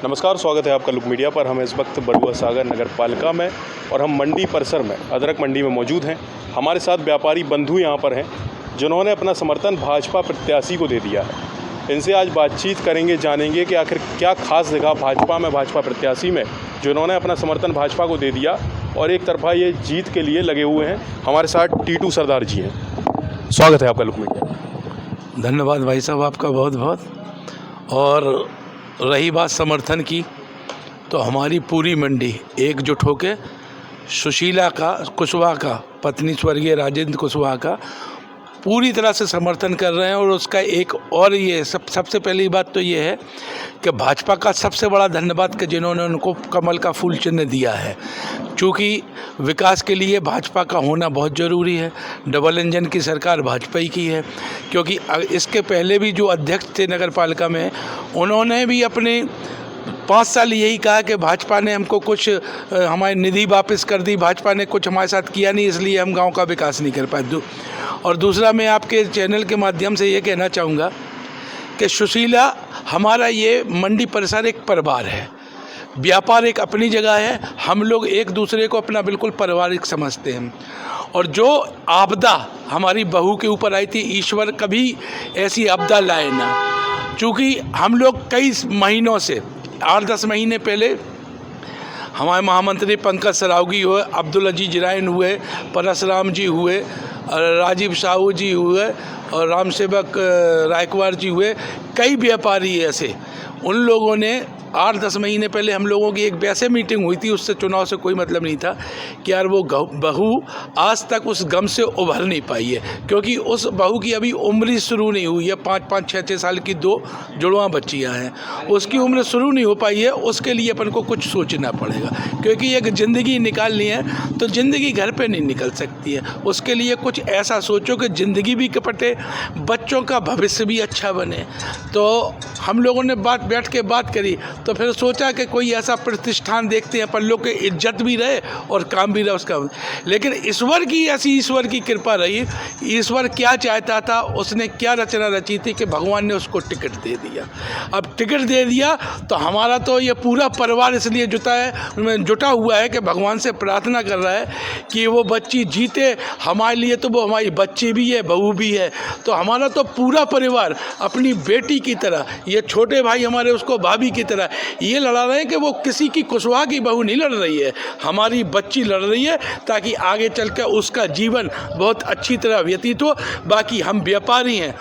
नमस्कार, स्वागत है आपका लुक मीडिया पर। हम इस वक्त बड़ुआ सागर नगर पालिका में और हम मंडी परिसर में अदरक मंडी में मौजूद हैं। हमारे साथ व्यापारी बंधु यहाँ पर हैं जिन्होंने अपना समर्थन भाजपा प्रत्याशी को दे दिया है। इनसे आज बातचीत करेंगे, जानेंगे कि आखिर क्या खास दिखा भाजपा में, भाजपा प्रत्याशी में, जिन्होंने अपना समर्थन भाजपा को दे दिया और एक तरफा ये जीत के लिए लगे हुए हैं। हमारे साथ टीटू सरदार जी हैं। स्वागत है आपका लुक मीडिया। धन्यवाद भाई साहब आपका बहुत बहुत। और रही बात समर्थन की, तो हमारी पूरी मंडी एकजुट होकर सुशीला कुशवाहा का, पत्नी स्वर्गीय राजेंद्र कुशवाहा का पूरी तरह से समर्थन कर रहे हैं। और उसका एक और ये सबसे पहली बात तो ये है कि भाजपा का सबसे बड़ा धन्यवाद कि जिन्होंने उनको कमल का फूल चिन्ह दिया है, क्योंकि विकास के लिए भाजपा का होना बहुत ज़रूरी है। डबल इंजन की सरकार भाजपा ही की है, क्योंकि इसके पहले भी जो अध्यक्ष थे नगर पालिका में, उन्होंने भी अपने 5 साल यही कहा कि भाजपा ने हमको कुछ हमारी निधि वापस कर दी, भाजपा ने कुछ हमारे साथ किया नहीं, इसलिए हम गांव का विकास नहीं कर पाए। और दूसरा, मैं आपके चैनल के माध्यम से ये कहना चाहूँगा कि सुशीला हमारा ये मंडी परिसर एक परिवार है, व्यापार एक अपनी जगह है, हम लोग एक दूसरे को अपना बिल्कुल पारिवारिक समझते हैं। और जो आपदा हमारी बहू के ऊपर आई थी, ईश्वर कभी ऐसी आपदा लाए ना, चूँकि हम लोग कई महीनों से 8-10 महीने पहले हमारे महामंत्री पंकज सरावगी हुए, अब्दुल अजीज रायन हुए, परशुराम जी हुए, राजीव साहू जी हुए और राम सेवक रायकवार जी हुए, कई व्यापारी ऐसे, उन लोगों ने 8-10 महीने पहले हम लोगों की एक वैसे मीटिंग हुई थी, उससे चुनाव से कोई मतलब नहीं था कि यार वो बहू आज तक उस गम से उभर नहीं पाई है, क्योंकि उस बहू की अभी उम्र ही शुरू नहीं हुई है। 5-5, 6-6 साल की 2 जुड़वा बच्चियां हैं, उसकी उम्र शुरू नहीं हो पाई है। उसके लिए अपन को कुछ सोचना पड़ेगा, क्योंकि एक ज़िंदगी निकालनी है तो ज़िंदगी घर पर नहीं निकल सकती है। उसके लिए कुछ ऐसा सोचो कि ज़िंदगी भी कपटे, बच्चों का भविष्य भी अच्छा बने। तो हम लोगों ने बैठ के बात करी, तो फिर सोचा कि कोई ऐसा प्रतिष्ठान देखते हैं अपन लोग के इज्जत भी रहे और काम भी रहे उसका। लेकिन ईश्वर की कृपा रही। ईश्वर क्या चाहता था, उसने क्या रचना रची थी कि भगवान ने उसको टिकट दे दिया। अब टिकट दे दिया तो हमारा तो ये पूरा परिवार इसलिए जुटा हुआ है कि भगवान से प्रार्थना कर रहा है कि वो बच्ची जीते हमारे लिए। तो वो हमारी बच्ची भी है, बहू भी है, तो हमारा तो पूरा परिवार अपनी बेटी की तरह, ये छोटे भाई हमारे उसको भाभी की तरह ये लड़ा रहे हैं कि वो किसी की कुशवाहा की बहू नहीं लड़ रही है, हमारी बच्ची लड़ रही है, ताकि आगे चलकर उसका जीवन बहुत अच्छी तरह व्यतीत हो। बाकी हम व्यापारी हैं,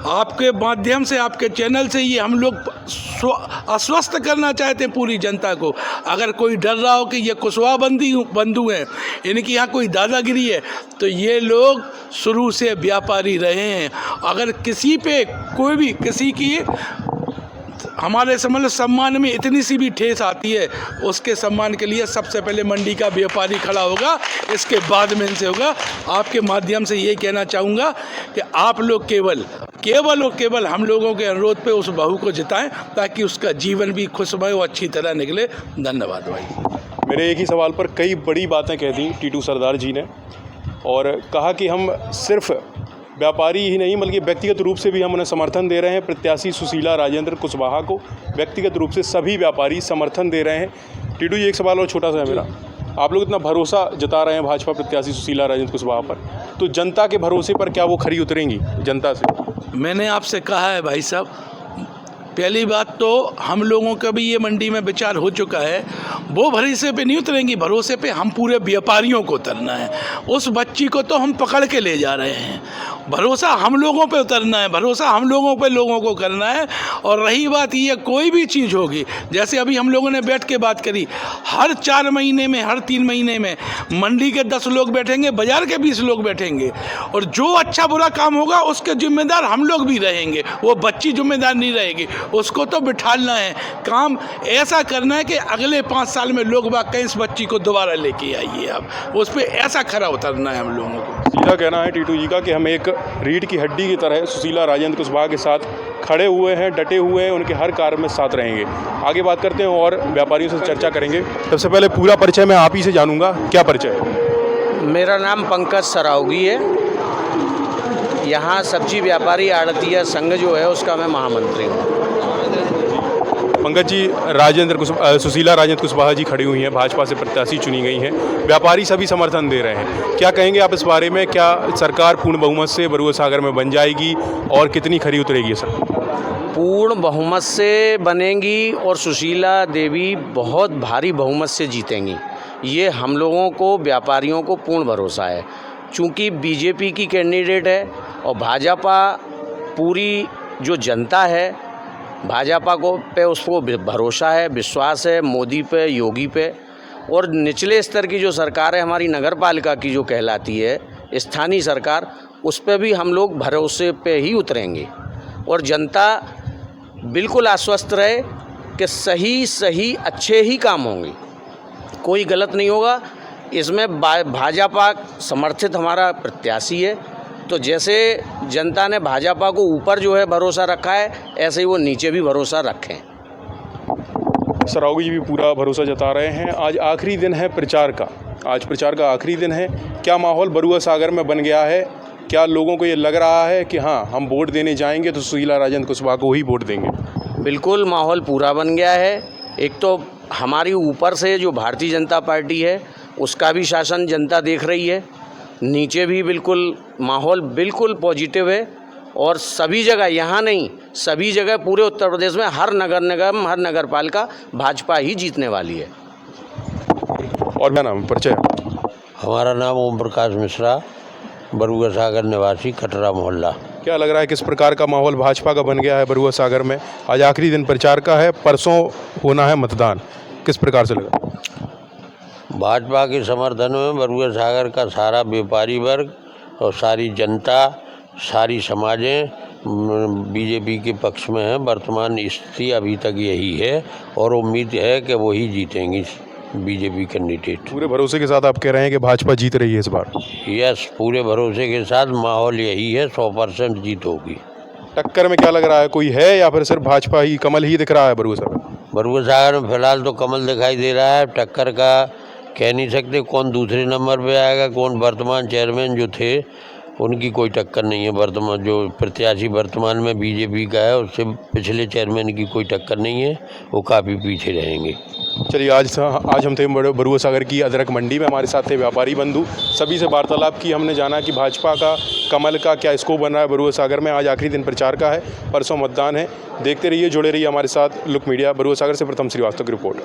आपके माध्यम से, आपके चैनल से ये हम लोग आश्वस्त करना चाहते हैं पूरी जनता को। अगर कोई डर रहा हो कि ये कुशवाहा बंधु हैं, इनकी यहाँ कोई दादागिरी है, तो ये लोग शुरू से व्यापारी रहे हैं। अगर किसी पे कोई भी किसी की हमारे सम्मान में इतनी सी भी ठेस आती है, उसके सम्मान के लिए सबसे पहले मंडी का व्यापारी खड़ा होगा, इसके बाद में इनसे होगा। आपके माध्यम से ये कहना चाहूँगा कि आप लोग केवल हम लोगों के अनुरोध पे उस बहू को जिताएं, ताकि उसका जीवन भी खुशमय और अच्छी तरह निकले। धन्यवाद भाई। मेरे एक ही सवाल पर कई बड़ी बातें कह दी टीटू सरदार जी ने, और कहा कि हम सिर्फ व्यापारी ही नहीं बल्कि व्यक्तिगत रूप से भी हम उन्हें समर्थन दे रहे हैं। प्रत्याशी सुशीला राजेंद्र कुशवाहा को व्यक्तिगत रूप से सभी व्यापारी समर्थन दे रहे हैं। टीटू जी, एक सवाल और छोटा सा है मेरा। आप लोग इतना भरोसा जता रहे हैं भाजपा प्रत्याशी सुशीला राजेंद्र कुशवाहा पर, तो जनता के भरोसे पर क्या वो खरी उतरेंगी जनता से? मैंने आपसे कहा है भाई साहब, पहली बात तो हम लोगों का भी ये मंडी में विचार हो चुका है, वो भरोसे पे नहीं उतरेंगी, भरोसे पे हम पूरे व्यापारियों को उतरना है। उस बच्ची को तो हम पकड़ के ले जा रहे हैं, भरोसा हम लोगों पे उतरना है, भरोसा हम लोगों पे लोगों को करना है। और रही बात ये, कोई भी चीज़ होगी, जैसे अभी हम लोगों ने बैठ के बात करी, हर 4 महीने में, हर 3 महीने में मंडी के 10 लोग बैठेंगे, बाजार के 20 लोग बैठेंगे, और जो अच्छा बुरा काम होगा उसके जिम्मेदार हम लोग भी रहेंगे, वो बच्ची जिम्मेदार नहीं रहेगी। उसको तो बिठालना है, काम ऐसा करना है कि अगले 5 साल में लोग बाग कहीं इस बच्ची को दोबारा लेके आइए। आप उस पर ऐसा खरा उतरना है हम लोगों को। सीधा कहना है टीटू जी का कि हम एक रीढ़ की हड्डी की तरह सुशीला राजेंद्र कुशवाहा के साथ खड़े हुए हैं, डटे हुए हैं, उनके हर कार्य में साथ रहेंगे। आगे बात करते हैं और व्यापारियों से चर्चा करेंगे। सबसे पहले पूरा परिचय मैं आप ही से जानूंगा, क्या परिचय है? मेरा नाम पंकज सरावगी है, यहाँ सब्जी व्यापारी आड़तिया संघ जो है उसका मैं महामंत्री हूँ। पंकज जी, सुशीला राजेंद्र कुशवाहा जी खड़ी हुई हैं, भाजपा से प्रत्याशी चुनी गई हैं, व्यापारी सभी समर्थन दे रहे हैं, क्या कहेंगे आप इस बारे में? क्या सरकार पूर्ण बहुमत से बरुआ सागर में बन जाएगी और कितनी खरी उतरेगी सर? पूर्ण बहुमत से बनेंगी और सुशीला देवी बहुत भारी बहुमत से जीतेंगी, ये हम लोगों को व्यापारियों को पूर्ण भरोसा है। चूँकि बीजेपी की कैंडिडेट है और भाजपा पूरी जो जनता है भाजपा को पे उसको भरोसा है, विश्वास है मोदी पे, योगी पे, और निचले स्तर की जो सरकार है हमारी नगर पालिका की जो कहलाती है स्थानीय सरकार, उस पे भी हम लोग भरोसे पे ही उतरेंगे और जनता बिल्कुल आश्वस्त रहे कि सही अच्छे ही काम होंगे, कोई गलत नहीं होगा। इसमें भाजपा समर्थित हमारा प्रत्याशी है, तो जैसे जनता ने भाजपा को ऊपर जो है भरोसा रखा है, ऐसे ही वो नीचे भी भरोसा रखें। सरावगी जी भी पूरा भरोसा जता रहे हैं। आज आखिरी दिन है प्रचार का, आज प्रचार का आखिरी दिन है। क्या माहौल बरुआ सागर में बन गया है? क्या लोगों को ये लग रहा है कि हाँ, हम वोट देने जाएंगे तो सुशीला राजेंद्र कुशवाहा को ही वोट देंगे? बिल्कुल माहौल पूरा बन गया है। एक तो हमारी ऊपर से जो भारतीय जनता पार्टी है उसका भी शासन जनता देख रही है, नीचे भी बिल्कुल माहौल बिल्कुल पॉजिटिव है और सभी जगह, यहाँ नहीं सभी जगह पूरे उत्तर प्रदेश में हर नगर निगम, हर नगर पालिका भाजपा ही जीतने वाली है। और क्या नाम परिचय? हमारा नाम ओम प्रकाश मिश्रा, बरुआ सागर निवासी, कटरा मोहल्ला। क्या लग रहा है किस प्रकार का माहौल भाजपा का बन गया है बरुआ सागर में? आज आखिरी दिन प्रचार का है, परसों होना है मतदान, किस प्रकार से लगा? भाजपा के समर्थन में बरुआ सागर का सारा व्यापारी वर्ग और सारी जनता, सारी समाजें बीजेपी के पक्ष में है। वर्तमान स्थिति अभी तक यही है और उम्मीद है कि वही जीतेंगी बीजेपी कैंडिडेट। पूरे भरोसे के साथ आप कह रहे हैं कि भाजपा जीत रही है इस बार? यस, पूरे भरोसे के साथ माहौल यही है, 100% जीत होगी। टक्कर में क्या लग रहा है, कोई है या फिर सिर्फ भाजपा ही, कमल ही दिख रहा है बरुआ सागर? बरुआ सागर में फिलहाल तो कमल दिखाई दे रहा है, टक्कर का कह नहीं सकते कौन दूसरे नंबर पे आएगा, कौन। वर्तमान चेयरमैन जो थे उनकी कोई टक्कर नहीं है। वर्तमान जो प्रत्याशी वर्तमान में बीजेपी का है उससे पिछले चेयरमैन की कोई टक्कर नहीं है, वो काफ़ी पीछे रहेंगे। चलिए, आज हम थे बरुआ सागर की अदरक मंडी में, हमारे साथ थे व्यापारी बंधु, सभी से वार्तालाप की। हमने जाना कि भाजपा का, कमल का क्या स्कोप बन रहा है बरुआ सागर में। आज आखिरी दिन प्रचार का है, परसों मतदान है। देखते रहिए, जुड़े रहिए हमारे साथ। लुक मीडिया, बरुआ सागर से प्रथम श्रीवास्तव की रिपोर्ट।